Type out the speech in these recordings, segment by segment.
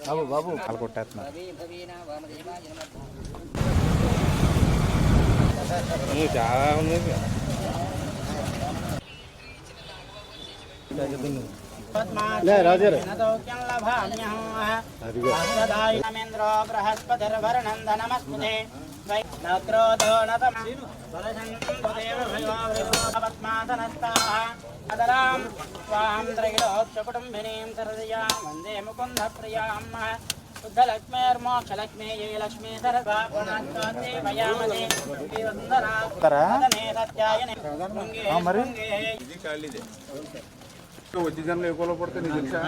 బాబు బాబు కాలు కొట్టేస్తున్నా చాలా ఉంది వందే ముకుంద ప్రియాం शुद्धलक्ष्मीर्मोक्षलक्ष्मी ये लक्ष्मी వచ్చి జనంలో ఎక్కువలో పడితే నీకు తెలుసా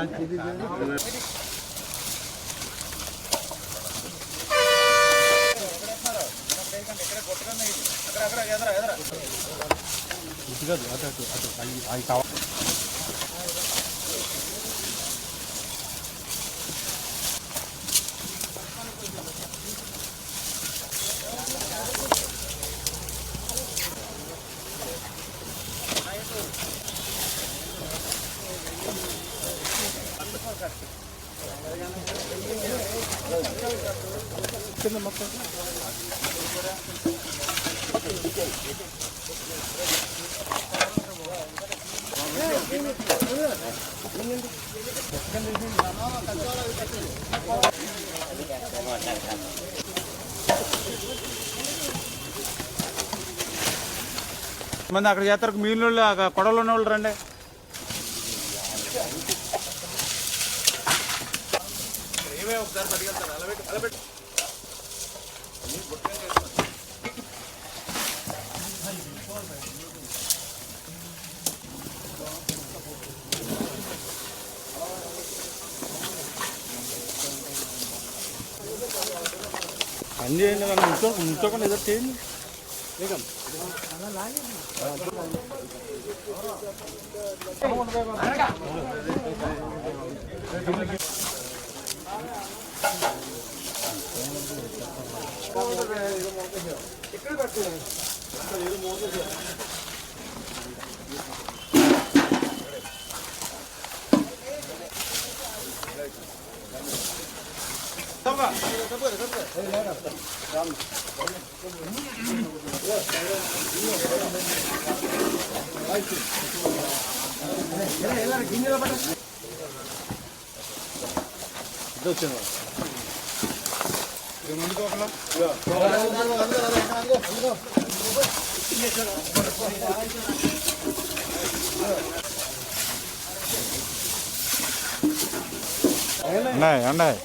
మంది అక్కడ చేస్తారు మీళ్ళు కొడవలు ఉన్న వాళ్ళు రండి ఒకసారి పట్టుకెళ్తారు అలా పెట్టి పని చేయండి కానీ ఉంచకుండా ఎదురు చేయండి అన్నాయి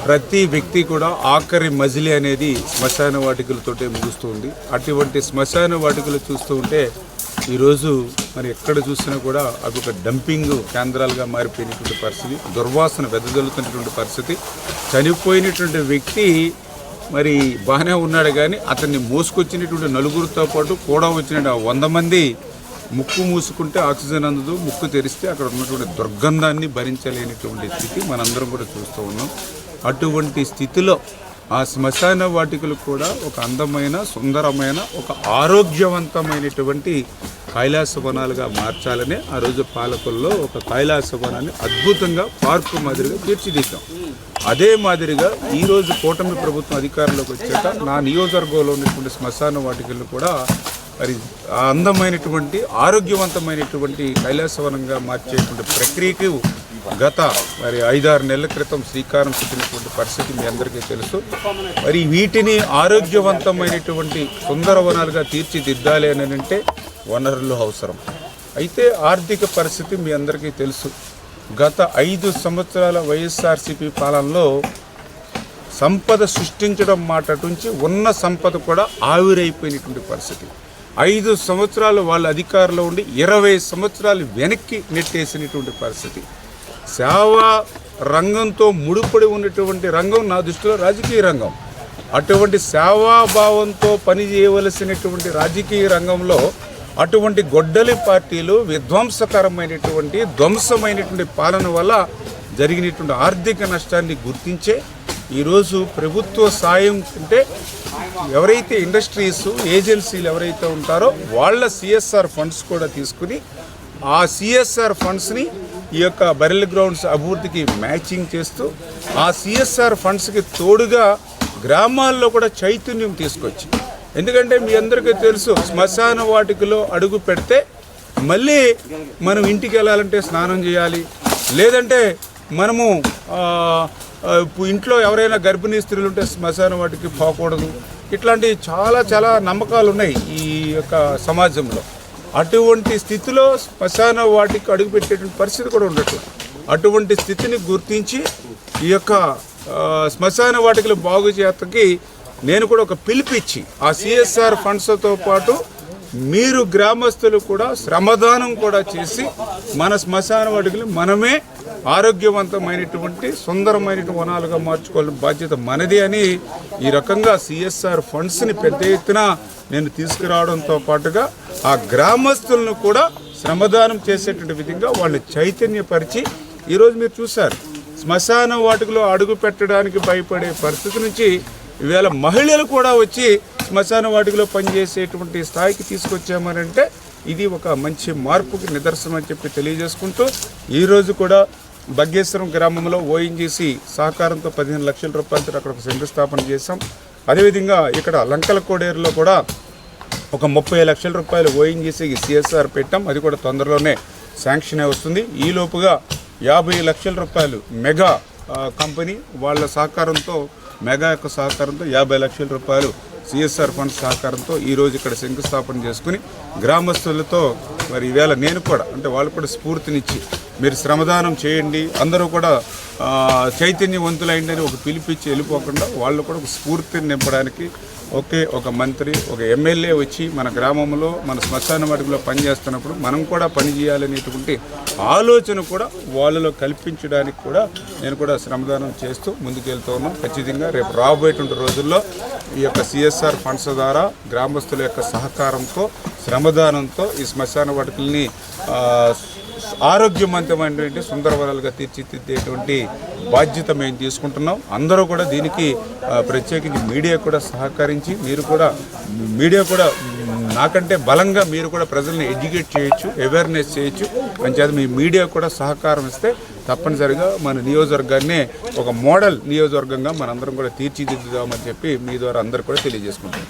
ప్రతి వ్యక్తి కూడా ఆఖరి మజిలీ అనేది శ్మశాన వాటికలతోటే ముగుస్తుంది. అటువంటి శ్మశాన వాటికలు చూస్తూ ఉంటే ఈరోజు మరి ఎక్కడ చూసినా కూడా అవి ఒక డంపింగ్ కేంద్రాలుగా మారిపోయినటువంటి పరిస్థితి, దుర్వాసన వెదజల్లుతున్నటువంటి పరిస్థితి. చనిపోయినటువంటి వ్యక్తి మరి బాగానే ఉన్నాడు కానీ అతన్ని మోసుకొచ్చినటువంటి నలుగురితో పాటు కూడా వచ్చిన 100 మంది ముక్కు మూసుకుంటే ఆక్సిజన్ అందదు, ముక్కు తెరిస్తే అక్కడ ఉన్నటువంటి దుర్గంధాన్ని భరించలేనటువంటి స్థితి మనందరం కూడా చూస్తూ ఉన్నాం. అటువంటి స్థితిలో ఆ శ్మశాన వాటికలు కూడా ఒక అందమైన, సుందరమైన, ఒక ఆరోగ్యవంతమైనటువంటి కైలాస వనాలుగా మార్చాలనే ఆ రోజు పాలకుల్లో ఒక కైలాస వనాన్ని అద్భుతంగా పార్కు మాదిరిగా తీర్చిదిద్దాం. అదే మాదిరిగా ఈరోజు కూటమి ప్రభుత్వం అధికారంలోకి వచ్చాక నా నియోజకవర్గంలో ఉన్నటువంటి శ్మశాన వాటికలు కూడా మరి అందమైనటువంటి, ఆరోగ్యవంతమైనటువంటి కైలాసవనంగా మార్చేటువంటి ప్రక్రియకు గత మరి 5-6 నెలల క్రితం శ్రీకారం చుట్టినటువంటి పరిస్థితి మీ అందరికీ తెలుసు. మరి వీటిని ఆరోగ్యవంతమైనటువంటి సుందరవనాలుగా తీర్చిదిద్దాలి అని అంటే వనరులు అవసరం. అయితే ఆర్థిక పరిస్థితి మీ అందరికీ తెలుసు. గత 5 సంవత్సరాల వైఎస్ఆర్సీపీ పాలనలో సంపద సృష్టించడం మాట నుంచి ఉన్న సంపద కూడా ఆవిరైపోయినటువంటి పరిస్థితి. 5 సంవత్సరాలు వాళ్ళ అధికారంలో ఉండి 20 సంవత్సరాలు వెనక్కి నెట్టేసినటువంటి పరిస్థితి. సేవా రంగంతో ముడిపడి ఉన్నటువంటి రంగం నా దృష్టిలో రాజకీయ రంగం. అటువంటి సేవాభావంతో పనిచేయవలసినటువంటి రాజకీయ రంగంలో అటువంటి గొడ్డలి పార్టీలు ధ్వంసమైనటువంటి పాలన వల్ల జరిగినటువంటి ఆర్థిక నష్టాన్ని గుర్తించే ఈరోజు ప్రభుత్వ సాయం అంటే ఎవరైతే ఇండస్ట్రీస్ ఏజెన్సీలు ఎవరైతే ఉంటారో వాళ్ళ సిఎస్ఆర్ ఫండ్స్ కూడా తీసుకుని ఆ సిఎస్ఆర్ ఫండ్స్ని ఈ యొక్క బరెల్ గ్రౌండ్స్ అభివృద్ధికి మ్యాచింగ్ చేస్తూ ఆ సిఎస్ఆర్ ఫండ్స్కి తోడుగా గ్రామాల్లో కూడా చైతన్యం తీసుకొచ్చి, ఎందుకంటే మీ అందరికీ తెలుసు శ్మశాన వాటికలో అడుగు పెడితే మళ్ళీ మనం ఇంటికి వెళ్ళాలంటే స్నానం చేయాలి, లేదంటే మనము ఇంట్లో ఎవరైనా గర్భిణీ స్త్రీలు ఉంటే శ్మశాన వాటికి పోకూడదు. ఇట్లాంటి చాలా నమ్మకాలు ఉన్నాయి ఈ యొక్క సమాజంలో. అటువంటి స్థితిలో శ్మశాన వాటికి అడుగుపెట్టేటువంటి పరిస్థితి కూడా ఉండట్లేదు. అటువంటి స్థితిని గుర్తించి ఈ యొక్క శ్మశాన వాటికలు బాగు చేతకి నేను కూడా ఒక పిలిపిచ్చి ఆ సిఎస్ఆర్ ఫండ్స్తో పాటు మీరు గ్రామస్తులు కూడా శ్రమదానం కూడా చేసి మన శ్మశాన వాటికలు మనమే ఆరోగ్యవంతమైనటువంటి సుందరమైనటువంటి వనాలుగా మార్చుకోవాలని బాధ్యత మనది అని ఈ రకంగా సిఎస్ఆర్ ఫండ్స్ని పెద్ద ఎత్తున నేను తీసుకురావడంతో పాటుగా ఆ గ్రామస్తులను కూడా శ్రమదానం చేసేటువంటి విధంగా వాళ్ళని చైతన్యపరిచి ఈరోజు మీరు చూశారు శ్మశాన వాటికలో అడుగు పెట్టడానికి భయపడే పరిస్థితి నుంచి ఈవేళ మహిళలు కూడా వచ్చి శ్మశాన వాటికలో పనిచేసేటువంటి స్థాయికి తీసుకొచ్చామనంటే ఇది ఒక మంచి మార్పుకి నిదర్శనం అని చెప్పి తెలియజేసుకుంటూ ఈరోజు కూడా బగ్గేశ్వరం గ్రామంలో ఓఎన్జీసీ సహకారంతో 15 లక్షల రూపాయలతో అక్కడ ఒక శంకుస్థాపన చేశాం. అదేవిధంగా ఇక్కడ లంకల కోడేరులో కూడా ఒక 30 లక్షల రూపాయలు ఓఎన్జీసీకి సిఎస్ఆర్ పెట్టాం. అది కూడా తొందరలోనే శాంక్షన్ అయి వస్తుంది. ఈ లోపుగా 50 లక్షల రూపాయలు మెగా కంపెనీ వాళ్ళ సహకారంతో మెగా యొక్క సహకారంతో 50 లక్షల రూపాయలు సిఎస్ఆర్ ఫండ్ సహకారంతో ఈరోజు ఇక్కడ శంకుస్థాపన చేసుకుని గ్రామస్తులతో మరి ఈవేళ నేను కూడా అంటే వాళ్ళు కూడా స్ఫూర్తినిచ్చి మీరు శ్రమదానం చేయండి, అందరూ కూడా చైతన్యవంతులైండి అని ఒక పిలిపించి వెళ్ళిపోకుండా వాళ్ళు కూడా ఒక స్ఫూర్తిని నింపడానికి ఒక మంత్రి ఒక ఎమ్మెల్యే వచ్చి మన గ్రామంలో మన శ్మశాన వాటికలో పనిచేస్తున్నప్పుడు మనం కూడా పని చేయాలనేటువంటి ఆలోచన కూడా వాళ్ళలో కల్పించడానికి కూడా నేను కూడా శ్రమదానం చేస్తూ ముందుకెళ్తూ ఉన్నాం. ఖచ్చితంగా రేపు రాబోయేటువంటి రోజుల్లో ఈ యొక్క సిఎస్ఆర్ ఫండ్స్ ద్వారా గ్రామస్తుల యొక్క సహకారంతో శ్రమదానంతో ఈ శ్మశాన వాటికల్ని ఆరోగ్యవంతమైనటువంటి సుందరవనాలుగా తీర్చిదిద్దేటువంటి బాధ్యత మేము తీసుకుంటున్నాం. అందరూ కూడా దీనికి ప్రత్యేకించి మీడియా కూడా సహకరించి మీరు కూడా మీడియా కూడా నాకంటే బలంగా మీరు కూడా ప్రజల్ని ఎడ్యుకేట్ చేయొచ్చు, అవేర్నెస్ చేయొచ్చు. అంచేత మీ మీడియా కూడా సహకారం ఇస్తే తప్పనిసరిగా మన నియోజకవర్గాన్ని ఒక మోడల్ నియోజకవర్గంగా మనందరం కూడా తీర్చిదిద్దుదామని చెప్పి మీ ద్వారా అందరూ కూడా తెలియజేసుకుంటాం.